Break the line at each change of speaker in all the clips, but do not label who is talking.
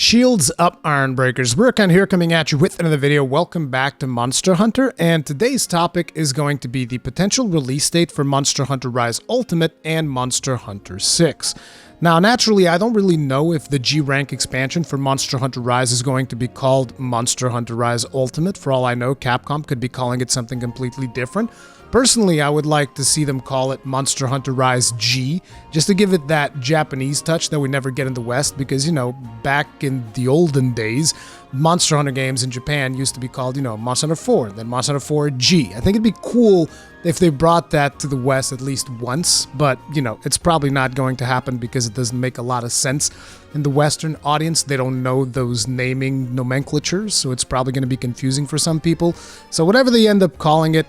Shields up, Iron Breakers. Rurikhan here, coming at you with another video. Welcome back to Monster Hunter, and today's topic is going to be the potential release date for Monster Hunter Rise Ultimate and Monster Hunter 6. Now, naturally, I don't really know if the G-Rank expansion for Monster Hunter Rise is going to be called Monster Hunter Rise Ultimate. For all I know, Capcom could be calling it something completely different. Personally, I would like to see them call it Monster Hunter Rise G, just to give it that Japanese touch that we never get in the West, because, you know, back in the olden days, Monster Hunter games in Japan used to be called, you know, Monster Hunter 4, then Monster Hunter 4 G. I think it'd be cool if they brought that to the West at least once, but, you know, it's probably not going to happen because it doesn't make a lot of sense in the Western audience. They don't know those naming nomenclatures, so it's probably going to be confusing for some people. So whatever they end up calling it,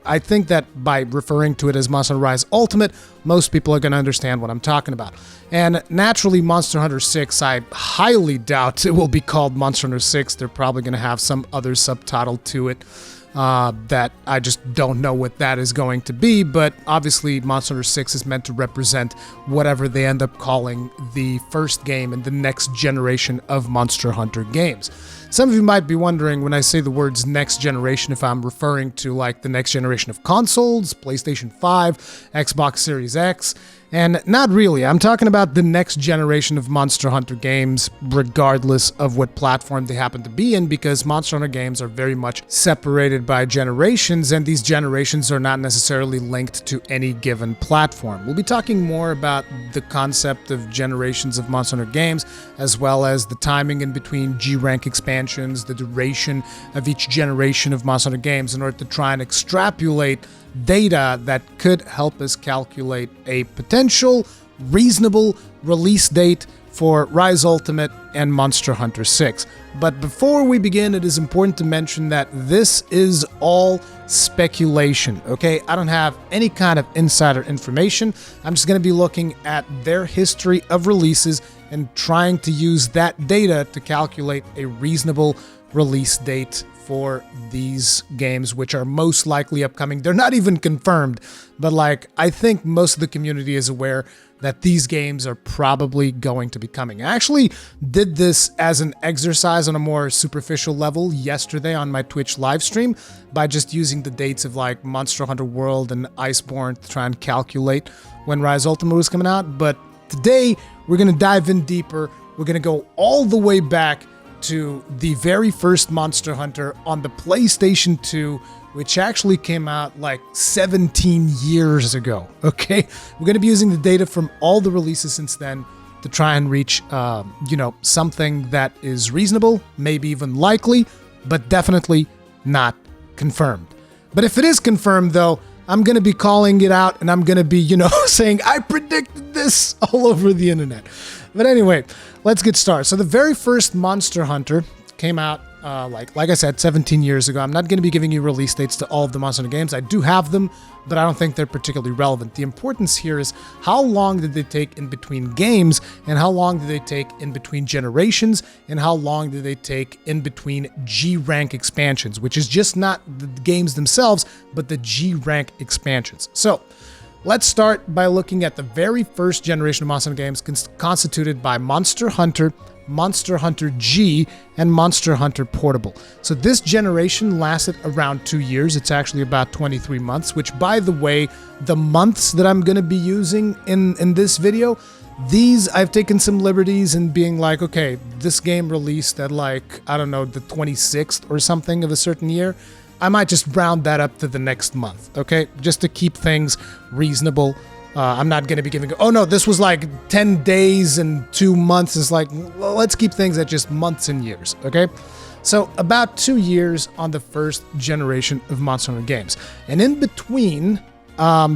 I think that by referring to it as Monster Hunter Rise Ultimate, most people are going to understand what I'm talking about. And naturally, Monster Hunter 6, I highly doubt it will be called Monster Hunter 6. They're probably going to have some other subtitle to it that I just don't know what that is going to be, but obviously Monster Hunter 6 is meant to represent whatever they end up calling the first game in the next generation of Monster Hunter games. Some of you might be wondering when I say the words next generation if I'm referring to like the next generation of consoles, PlayStation 5, Xbox Series X, and not really. I'm talking about the next generation of Monster Hunter games, regardless of what platform they happen to be in, because Monster Hunter games are very much separated by generations, and these generations are not necessarily linked to any given platform. We'll be talking more about the concept of generations of Monster Hunter games, as well as the timing in between G-Rank expansions, the duration of each generation of Monster Hunter games, in order to try and extrapolate data that could help us calculate a potential reasonable release date for Rise Ultimate and Monster Hunter 6. But before we begin, it is important to mention that this is all speculation, okay? I don't have any kind of insider information. I'm just going to be looking at their history of releases and trying to use that data to calculate a reasonable release date for these games, which are most likely upcoming. They're not even confirmed, but like, I think most of the community is aware that these games are probably going to be coming. I actually did this as an exercise on a more superficial level yesterday on my Twitch live stream by just using the dates of like Monster Hunter World and Iceborne to try and calculate when Rise Ultimate was coming out. But today, we're going to dive in deeper. We're going to go all the way back to the very first Monster Hunter on the PlayStation 2, which actually came out like 17 years ago, okay? We're going to be using the data from all the releases since then to try and reach, you know, something that is reasonable, maybe even likely, but definitely not confirmed. But if it is confirmed, though, I'm going to be calling it out, and I'm going to be, you know, saying, I predicted this all over the internet. But anyway, let's get started. So the very first Monster Hunter came out, like I said, 17 years ago. I'm not going to be giving you release dates to all of the Monster Hunter games. I do have them, but I don't think they're particularly relevant. The importance here is how long did they take in between games, and how long did they take in between generations, and how long did they take in between G-Rank expansions, which is just not the games themselves, but the G-Rank expansions. So let's start by looking at the very first generation of Monster Hunter games constituted by Monster Hunter, Monster Hunter G, and Monster Hunter Portable. So this generation lasted around 2 years. It's actually about 23 months, which, by the way, the months that I'm going to be using in this video, these I've taken some liberties in being like, okay, this game released at like, I don't know, the 26th or something of a certain year. I might just round that up to the next month, okay? Just to keep things reasonable. I'm not going to be giving, oh no, this was like 10 days and 2 months. It's like, well, let's keep things at just months and years, okay? So about 2 years on the first generation of Monster Hunter games. And in between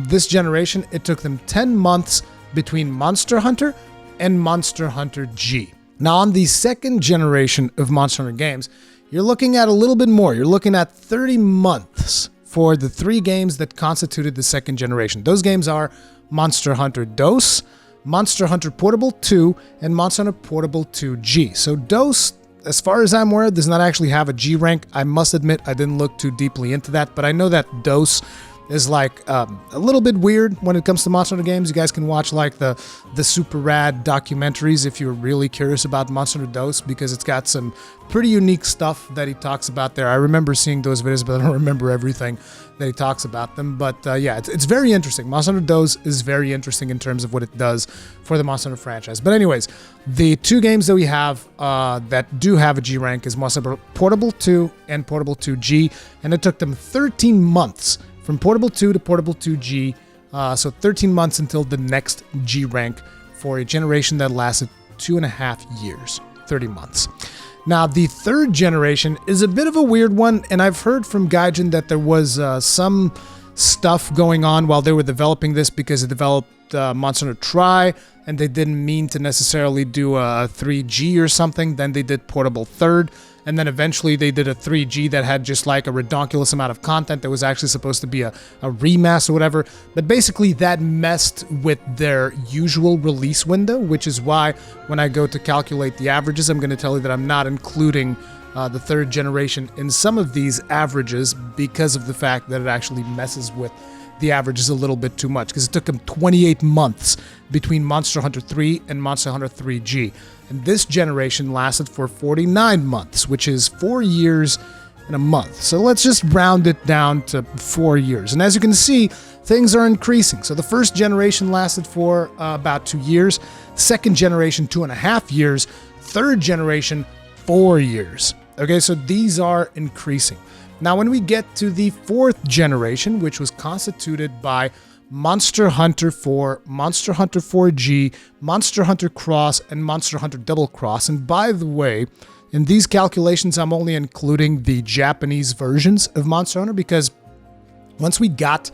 this generation, it took them 10 months between Monster Hunter and Monster Hunter G. Now on the second generation of Monster Hunter games, you're looking at a little bit more. You're looking at 30 months for the 3 games that constituted the second generation. Those games are Monster Hunter DOS, Monster Hunter Portable 2, and Monster Hunter Portable 2G. So DOS, as far as I'm aware, does not actually have a G rank. I must admit I didn't look too deeply into that, but I know that DOS is like a little bit weird when it comes to Monster Hunter games. You guys can watch like the super rad documentaries if you're really curious about Monster Hunter Dose, because it's got some pretty unique stuff that he talks about there. I remember seeing those videos, but I don't remember everything that he talks about them. But yeah, it's very interesting. Monster Hunter Dose is very interesting in terms of what it does for the Monster Hunter franchise. But anyways, the two games that we have that do have a G rank is Monster Hunter Portable 2 and Portable 2 G, and it took them 13 months from Portable 2 to Portable 2 G, so 13 months until the next G rank for a generation that lasted 2.5 years, 30 months. Now, the third generation is a bit of a weird one, and I've heard from Gaijin that there was some stuff going on while they were developing this, because they developed Monster Hunter Tri, and they didn't mean to necessarily do a 3G or something. Then they did Portable Third, and then eventually they did a 3G that had just like a redonkulous amount of content that was actually supposed to be a remaster or whatever. But basically that messed with their usual release window, which is why when I go to calculate the averages, I'm going to tell you that I'm not including the third generation in some of these averages, because of the fact that it actually messes with the averages a little bit too much, because it took them 28 months between Monster Hunter 3 and Monster Hunter 3G. And this generation lasted for 49 months, which is 4 years and a month. So let's just round it down to 4 years. And as you can see, things are increasing. So the first generation lasted for about 2 years, second generation 2.5 years, third generation 4 years. Okay, so these are increasing. Now, when we get to the fourth generation, which was constituted by Monster Hunter 4, Monster Hunter 4G, Monster Hunter Cross, and Monster Hunter Double Cross. And by the way, in these calculations, I'm only including the Japanese versions of Monster Hunter, because once we got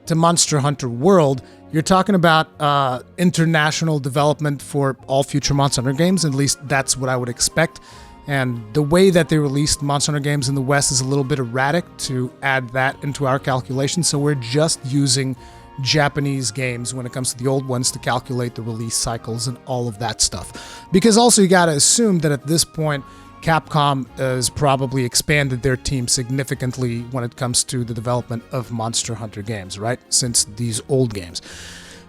to Monster Hunter World, you're talking about international development for all future Monster Hunter games. At least that's what I would expect. And the way that they released Monster Hunter games in the West is a little bit erratic to add that into our calculation. So we're just using Japanese games when it comes to the old ones to calculate the release cycles and all of that stuff. Because also you got to assume that at this point, Capcom has probably expanded their team significantly when it comes to the development of Monster Hunter games, right? Since these old games.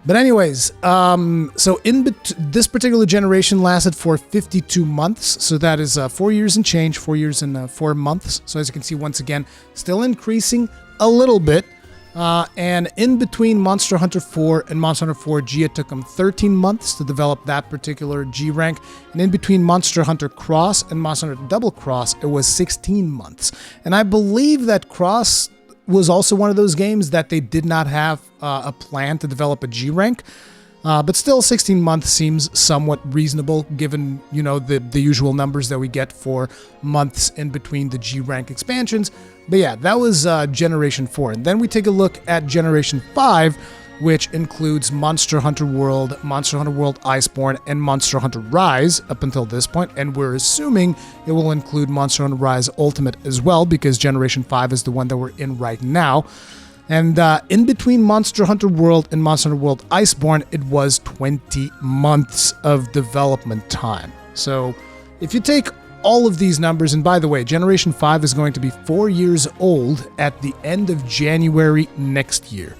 But anyways, so this particular generation lasted for 52 months. So that is 4 years and change, 4 years and 4 months. So as you can see, once again, still increasing a little bit. And in between Monster Hunter 4 and Monster Hunter 4G, it took them 13 months to develop that particular G rank. And in between Monster Hunter Cross and Monster Hunter Double Cross, it was 16 months. And I believe that Cross was also one of those games that they did not have a plan to develop a G rank. But still, 16 months seems somewhat reasonable given, you know, the usual numbers that we get for months in between the G-Rank expansions. But yeah, that was Generation 4. And then we take a look at Generation 5, which includes Monster Hunter World, Monster Hunter World Iceborne, and Monster Hunter Rise up until this point. And we're assuming it will include Monster Hunter Rise Ultimate as well, because Generation 5 is the one that we're in right now. And in between Monster Hunter World and Monster Hunter World Iceborne, it was 20 months of development time. So if you take all of these numbers, and by the way, Generation 5 is going to be 4 years old at the end of January next year.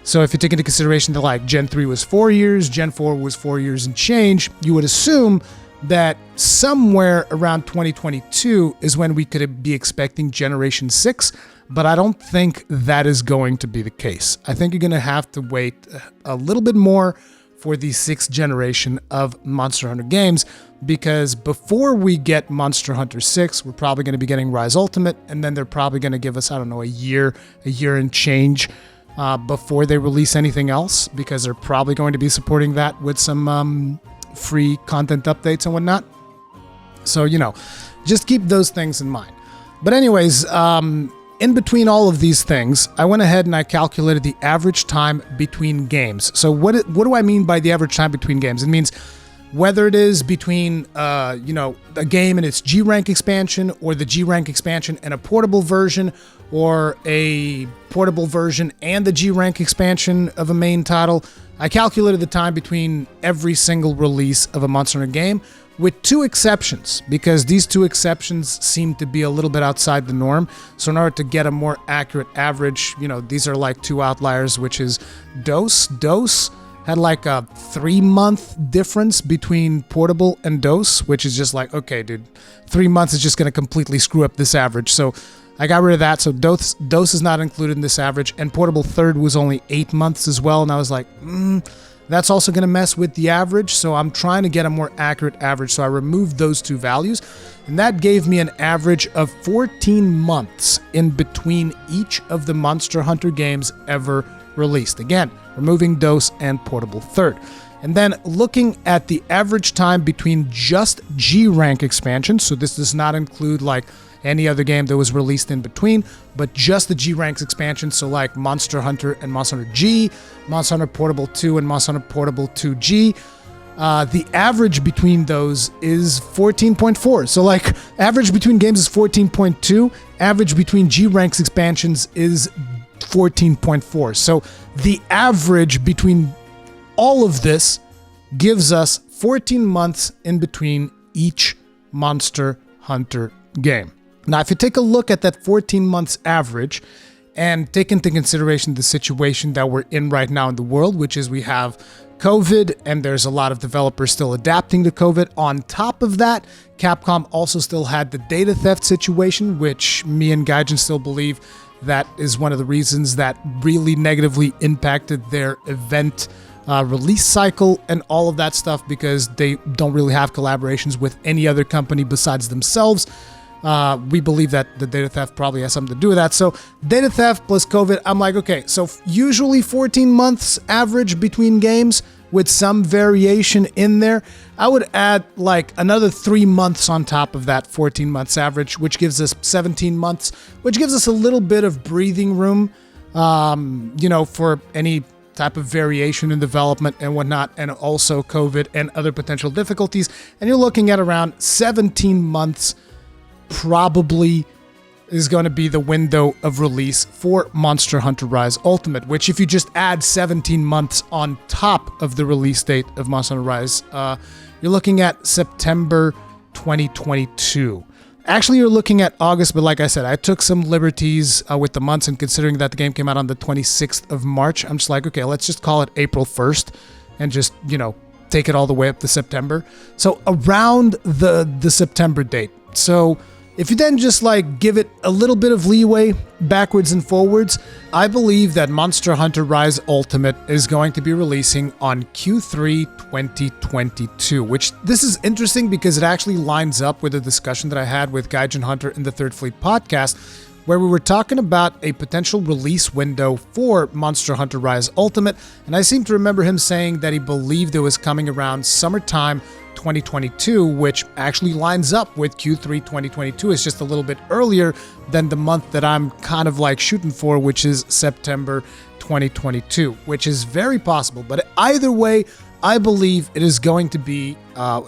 So if you take into consideration that like Gen 3 was 4 years, Gen 4 was 4 years and change, you would assume that somewhere around 2022 is when we could be expecting Generation 6, but I don't think that is going to be the case. I think you're going to have to wait a little bit more for the 6th generation of Monster Hunter games, because before we get Monster Hunter 6, we're probably going to be getting Rise Ultimate, and then they're probably going to give us, I don't know, a year and change before they release anything else, because they're probably going to be supporting that with some free content updates and whatnot. So, you know, just keep those things in mind. But anyways, in between all of these things, I went ahead and I calculated the average time between games. So what do I mean by the average time between games? It means whether it is between, you know, a game and its G-Rank expansion, or the G-Rank expansion and a portable version, or a portable version and the G-Rank expansion of a main title. I calculated the time between every single release of a Monster Hunter game with two exceptions, because these two exceptions seem to be a little bit outside the norm. So in order to get a more accurate average, these are like two outliers, which is DOS. DOS had like a 3-month difference between portable and DOS, which is just like, okay, dude, 3 months is just going to completely screw up this average. So I got rid of that. So DOS is not included in this average. And portable third was only 8 months as well. And I was like, that's also going to mess with the average. So I'm trying to get a more accurate average. So I removed those two values. And that gave me an average of 14 months in between each of the Monster Hunter games ever released. Again, removing DOS and portable third. And then looking at the average time between just G-Rank Expansion, so this does not include like any other game that was released in between, but just the G-Ranks expansion, so like Monster Hunter and Monster Hunter G, Monster Hunter Portable 2 and Monster Hunter Portable 2G. The average between those is 14.4. So like average between games is 14.2, average between G-Ranks expansions is 14.4. So the average between all of this gives us 14 months in between each Monster Hunter game. Now, if you take a look at that 14 months average and take into consideration the situation that we're in right now in the world, which is we have COVID and there's a lot of developers still adapting to COVID. On top of that, Capcom also still had the data theft situation, which me and Gaijin still believe that is one of the reasons that really negatively impacted their event release cycle and all of that stuff, because they don't really have collaborations with any other company besides themselves. We believe that the data theft probably has something to do with that. So data theft plus COVID, I'm like, okay, so usually 14 months average between games with some variation in there. I would add like another 3 months on top of that 14 months average, which gives us 17 months, which gives us a little bit of breathing room, for any type of variation in development and whatnot, and also COVID and other potential difficulties. And you're looking at around 17 months probably is going to be the window of release for Monster Hunter Rise Ultimate, which if you just add 17 months on top of the release date of Monster Hunter Rise, you're looking at September 2022. Actually, you're looking at August, but like I said, I took some liberties with the months, and considering that the game came out on the 26th of March, I'm just like, okay, let's just call it April 1st and just, take it all the way up to September. So around the September date. So if you then just like give it a little bit of leeway backwards and forwards, I believe that Monster Hunter Rise Ultimate is going to be releasing on Q3 2022, which this is interesting because it actually lines up with a discussion that I had with Gaijin Hunter in the Third Fleet podcast, where we were talking about a potential release window for Monster Hunter Rise Ultimate, and I seem to remember him saying that he believed it was coming around summertime 2022, which actually lines up with Q3 2022. It's just a little bit earlier than the month that I'm kind of like shooting for, which is September 2022, which is very possible. But either way, I believe it is going to be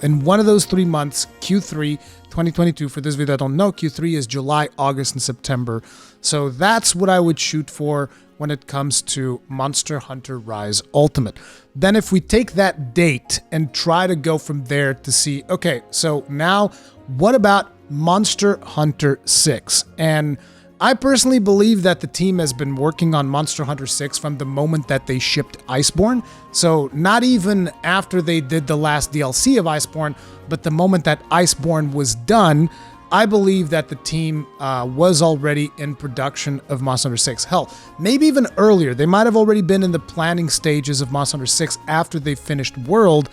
in one of those 3 months, Q3 2022. For this video that don't know, Q3 is July, August, and September. So that's what I would shoot for when it comes to Monster Hunter Rise Ultimate. Then if we take that date and try to go from there to see, okay, so now what about Monster Hunter 6? And I personally believe that the team has been working on Monster Hunter 6 from the moment that they shipped Iceborne. So not even after they did the last DLC of Iceborne, but the moment that Iceborne was done, I believe that the team was already in production of Monster Hunter 6. Hell, maybe even earlier. They might have already been in the planning stages of Monster Hunter 6 after they finished World,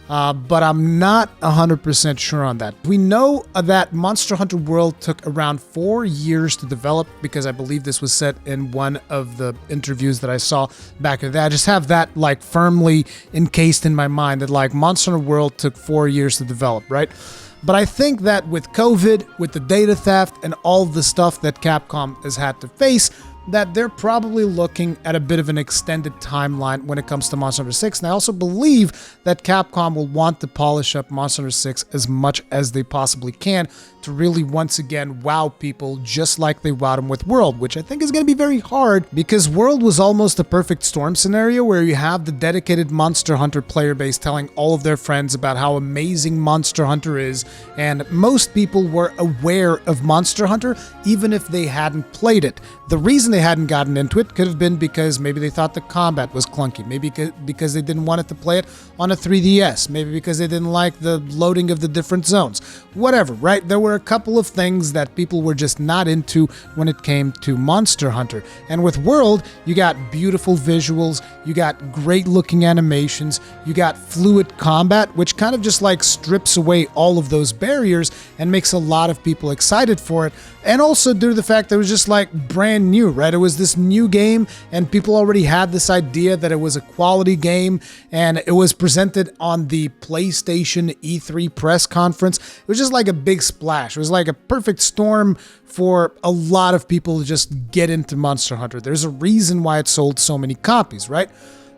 but I'm not 100% sure on that. We know that Monster Hunter World took around 4 years to develop, because I believe this was said in one of the interviews that I saw back in the day. I just have that like firmly encased in my mind that like Monster Hunter World took 4 years to develop, right? But I think that with COVID, with the data theft, and all the stuff that Capcom has had to face, that they're probably looking at a bit of an extended timeline when it comes to Monster Hunter 6. And I also believe that Capcom will want to polish up Monster Hunter 6 as much as they possibly can to really once again wow people just like they wowed them with World, which I think is going to be very hard because World was almost a perfect storm scenario where you have the dedicated Monster Hunter player base telling all of their friends about how amazing Monster Hunter is, and most people were aware of Monster Hunter even if they hadn't played it. The reason they hadn't gotten into it could have been because maybe they thought the combat was clunky, maybe because they didn't want it to play it on a 3DS, maybe because they didn't like the loading of the different zones, whatever, right? There were a couple of things that people were just not into when it came to Monster Hunter. And with World, you got beautiful visuals, you got great looking animations, you got fluid combat, which kind of just like strips away all of those barriers and makes a lot of people excited for it. And also due to the fact that it was just like brand new, right? It was this new game and people already had this idea that it was a quality game, and it was presented on the PlayStation E3 press conference. It was just like a big splash. It was like a perfect storm for a lot of people to just get into Monster Hunter. There's a reason why it sold so many copies, right?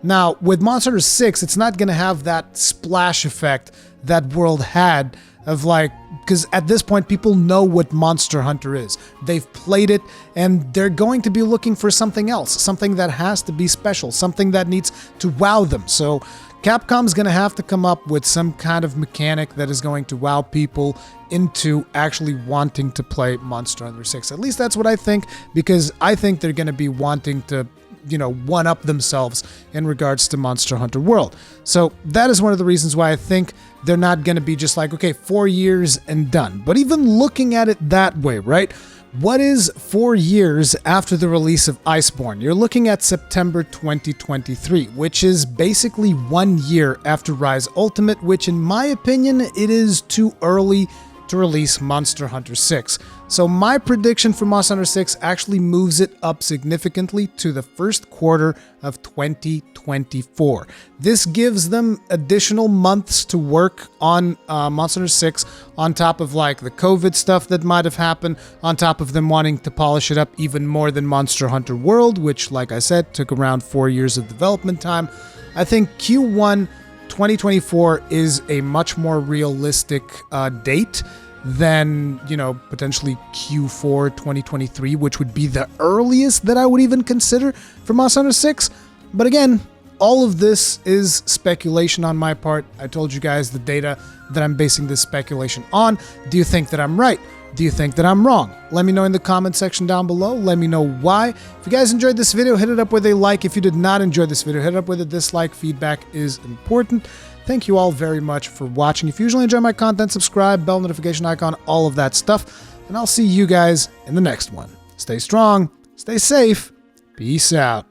Now, with Monster Hunter 6, it's not going to have that splash effect that World had of like, because at this point, people know what Monster Hunter is. They've played it, and they're going to be looking for something else, something that has to be special, something that needs to wow them. So Capcom's going to have to come up with some kind of mechanic that is going to wow people into actually wanting to play Monster Hunter 6. At least that's what I think, because I think they're going to be wanting to, you know, one-up themselves in regards to Monster Hunter World. So that is one of the reasons why I think they're not going to be just like, okay, 4 years and done. But even looking at it that way, right? What is 4 years after the release of Iceborne? You're looking at September 2023, which is basically 1 year after Rise Ultimate, which in my opinion, it is too early to release Monster Hunter 6. So my prediction for Monster Hunter 6 actually moves it up significantly to the first quarter of 2024. This gives them additional months to work on Monster Hunter 6 on top of like the COVID stuff that might have happened, on top of them wanting to polish it up even more than Monster Hunter World, which like I said, took around 4 years of development time. I think Q1 2024 is a much more realistic date than, you know, potentially Q4 2023, which would be the earliest that I would even consider for Monster Hunter 6. But again, all of this is speculation on my part. I told you guys the data that I'm basing this speculation on. Do you think that I'm right? Do you think that I'm wrong? Let me know in the comment section down below. Let me know why. If you guys enjoyed this video, hit it up with a like. If you did not enjoy this video, hit it up with a dislike. Feedback is important. Thank you all very much for watching. If you usually enjoy my content, subscribe, bell notification icon, all of that stuff. And I'll see you guys in the next one. Stay strong, stay safe, peace out.